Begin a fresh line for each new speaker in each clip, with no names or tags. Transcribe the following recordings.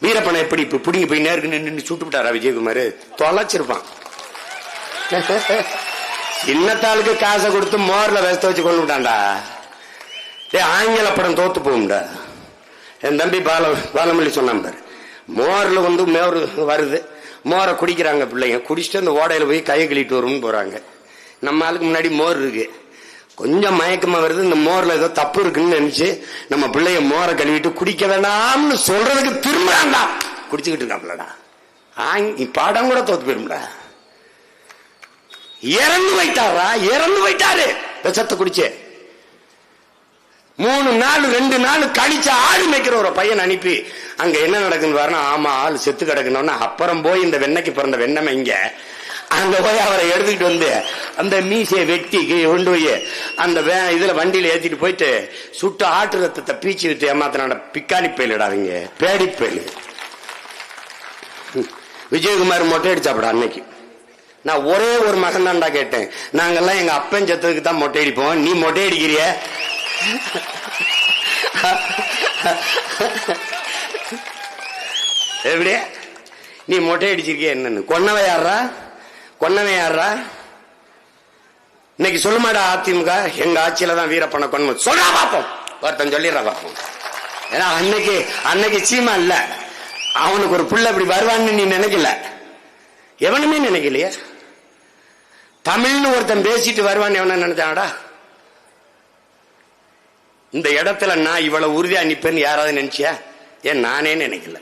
வீரப்பனை எப்படி இப்ப புடிங்கி போய் நேருக்கு நின்று சுட்டு விட்டாரா விஜயகுமார்? தொலைச்சிருப்பான். சின்னத்தாளுக்கு காசை கொடுத்து மோர்ல வேஸ்த வச்சு கொண்டு விட்டான்டா. ஆங்கில படம் தோத்து போகும்டா. என் தம்பி பாலமல்லி சொன்னான் பாரு, மோர்ல மோர் வருது, மோரை குடிக்கிறாங்க பிள்ளைங்க, குடிச்சிட்டு அந்த ஓடையில போய் கையை கழிட்டு வரும்னு போறாங்க. நம்ம ஆளுக்கு முன்னாடி மோர் இருக்கு, கொஞ்சம் மயக்கமா வருது, இந்த மோர்ல ஏதோ தப்பு இருக்குன்னு நினைச்சு நம்ம பிள்ளைய மோரை கழுவிட்டு குடிக்க வேண்டாம்னு சொல்றதுக்கு திரும்புறாண்டா, குடிச்சுக்கிட்டு இருக்காப்லடா. படம் கூட தோத்து போயிரும்டா. இறந்து போயிட்டாரா, இறந்து போயிட்டாரு விஷத்தை குடிச்சு. 3 நாள் 2 நாள் கழிச்சு ஆடு மேய்க்கிற ஒரு பையன் அனுப்பி அங்க என்ன நடக்குன்னு பாருன்னா, ஆமா ஆள் செத்து கிடக்கணும்னா அப்புறம் போய் இந்த வெண்ணைக்கு பிறந்த வெண்ணமை இங்க அங்க போய் அவரை எடுத்துக்கிட்டு வந்து அந்த மீசையை வெட்டி கொண்டு போய் அந்த இதுல வண்டியில ஏத்திட்டு போயிட்டு சுட்டு ஆட்டு ரத்தத்தை பீச்சு விட்டு ஏமாத்தினாட. பிக்காளி பயிலிடாதீங்க, பேடி பயிலு. விஜயகுமார் மொட்டை அடிச்சாப்படா அன்னைக்கு. நான் ஒரே ஒரு மகன் தான்டா கேட்டேன். நாங்கெல்லாம் எங்க அப்பன் செத்ததுக்கு தான் மொட்டை அடிப்போம், நீ மொட்டை அடிக்கிறிய? எப்படி நீ மொட்டை அடிச்சிருக்கிய? என்னன்னு கொன்னவை யாரா? கொன்னவை யாரா? இன்னைக்கு சொல்லுமாடா அதிமுக எங்க ஆட்சியில தான் வீரப்பனை கொன்ன சொல்றா பாப்போம், ஒருத்தன் சொல்லிடுறா பாப்போம். ஏன்னா அன்னைக்கு சீமா இல்ல, அவனுக்கு ஒரு புள்ள இப்படி வருவான்னு நீ நினைக்கல, எவனுமே நினைக்கலையே. தமிழ்னு ஒருத்தன் பேசிட்டு வருவான்னு எவன நினைச்சானடா? இந்த இடத்துல நான் இவ்வளவு உறுதியா நிப்பேன்னு யாராவது நினைச்சியா? ஏன் நானே நினைக்கல.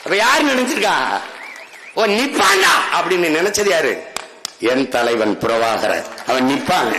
அப்ப யாரு நினைச்சிருக்கா? ஓ நிப்பாண்டா அப்படின்னு நினைச்சது யாரு? என் தலைவன் பிரபாகரன். அவன் நிப்பாங்க.